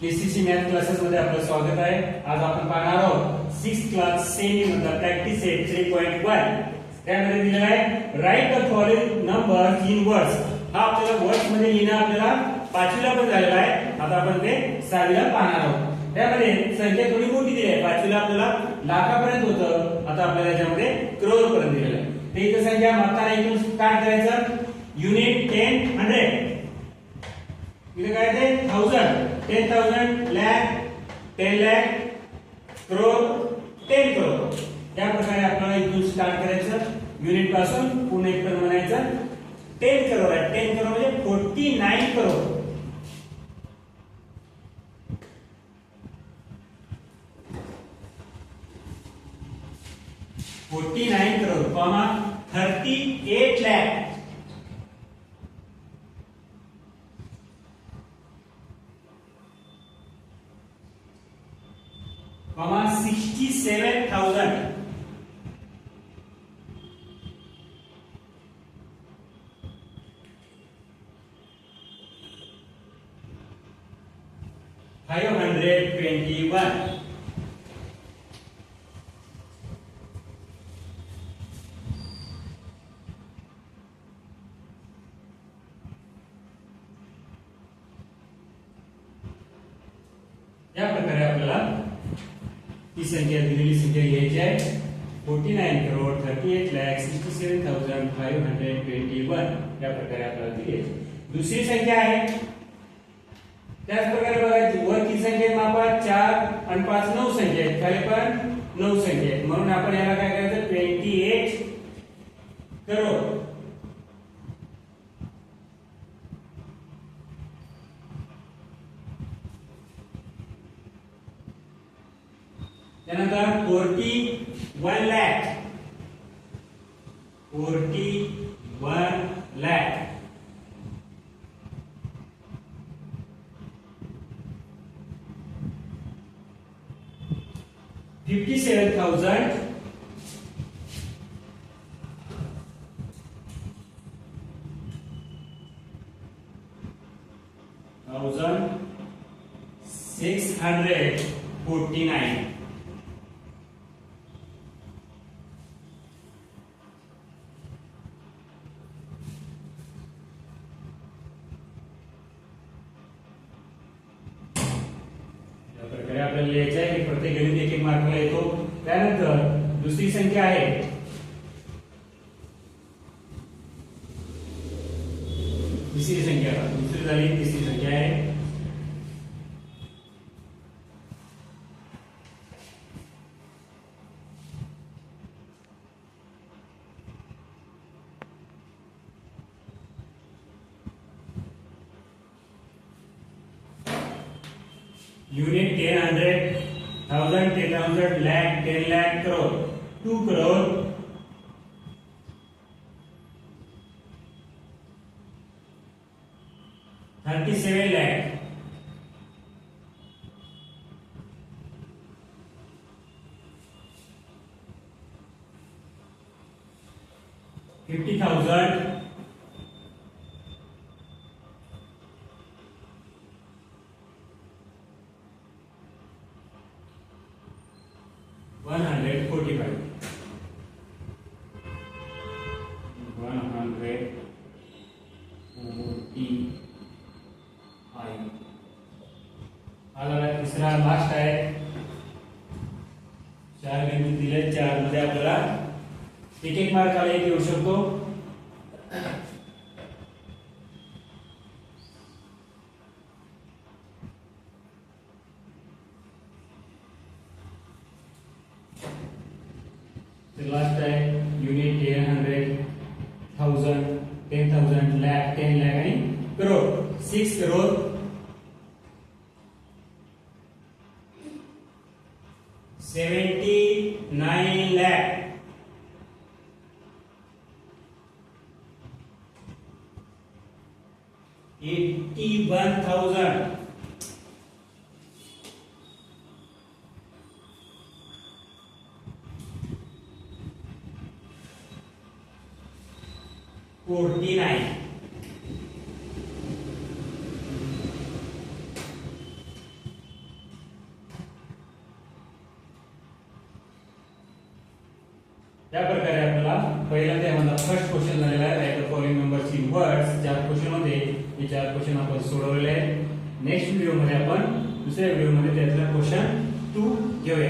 KCC math classes मध्ये आपलं स्वागत आहे. आज आपण पाहणार आहोत 6th क्लास सेमी मधला प्रॅक्टिस सेट 3.1. त्यामध्ये दिलेला आहे write the following numbers in words. हा आपल्याला वर्ड्स मध्ये लिहिणं आपल्याला पाचवीला पण झालेला आहे. आता आपण ते 6वीला पाहणार आहोत. त्यामध्ये संख्या थोडी मोठी दिली आहे. पाचवीला आपल्याला लाखापर्यंत होतं, आता आपल्याला याच्यामध्ये करोड पर्यंत दिलेलं आहे. ते इथं संख्या मागताना इथून स्टार्ट करायचं. युनिट 10 100. इथे काय ते 1000 10,000 लाख 10 लाख करोड 10 करोड. या प्रकारे आपल्याला इथून स्टार्ट करायचं. युनिट पासून पुन्हा एक पर्यंत म्हणायचं 10 करोड आहे. 10 करोड म्हणजे 49 करोड. $49 crore comma 38 lakh comma 67,000 521. या प्रकारे आपल्याला ही संख्या दिलेली संख्या घ्यायची आहे. 49 करोड 38 लाख 67,521. या प्रकारे आपल्याला दिली. दुसरी संख्या आहे त्याच प्रकारे बघा, वरची संख्या मापा 4 आणि 5 9 संख्या आहेत, खाली पण 9 संख्या आहेत. म्हणून आपण याला काय करायचं 28 करोड. त्यानंतर 41 लाख 41 लाख 57,000 649. आपल्याला लिहायचं आहे की प्रत्येक गणित एक मार्कला येतो. त्यानंतर दुसरी संख्या आहे तिसरी संख्या, दुसरी झाली तिसरी संख्या आहे यूनिट 10 100 1000 10,000 लाख 10 लाख करोड़ 2 करोड़ 37 लाख 50,000 145. 145. आला तिसरा लास्ट आहे. 4 गणित दिले, 4 मध्ये आपल्याला एक एक मार्क आला येऊ शकतो. लास्ट है यूनिट 10 100 1000 10,000 लाख 10 लाख आणि करोड 6 करोड 79 लाख 81,000 49. त्या प्रकारे आपल्याला पहिल्यांदा यामधला फर्स्ट क्वेश्चन झालेला आहे write the following numbers in words. ज्या क्वेश्चन मध्ये हे 4 क्वेश्चन आपण सोडवलेले आहेत. नेक्स्ट व्हिडिओ मध्ये आपण दुसऱ्या व्हिडिओ मध्ये त्यातला क्वेश्चन 2 घेऊया.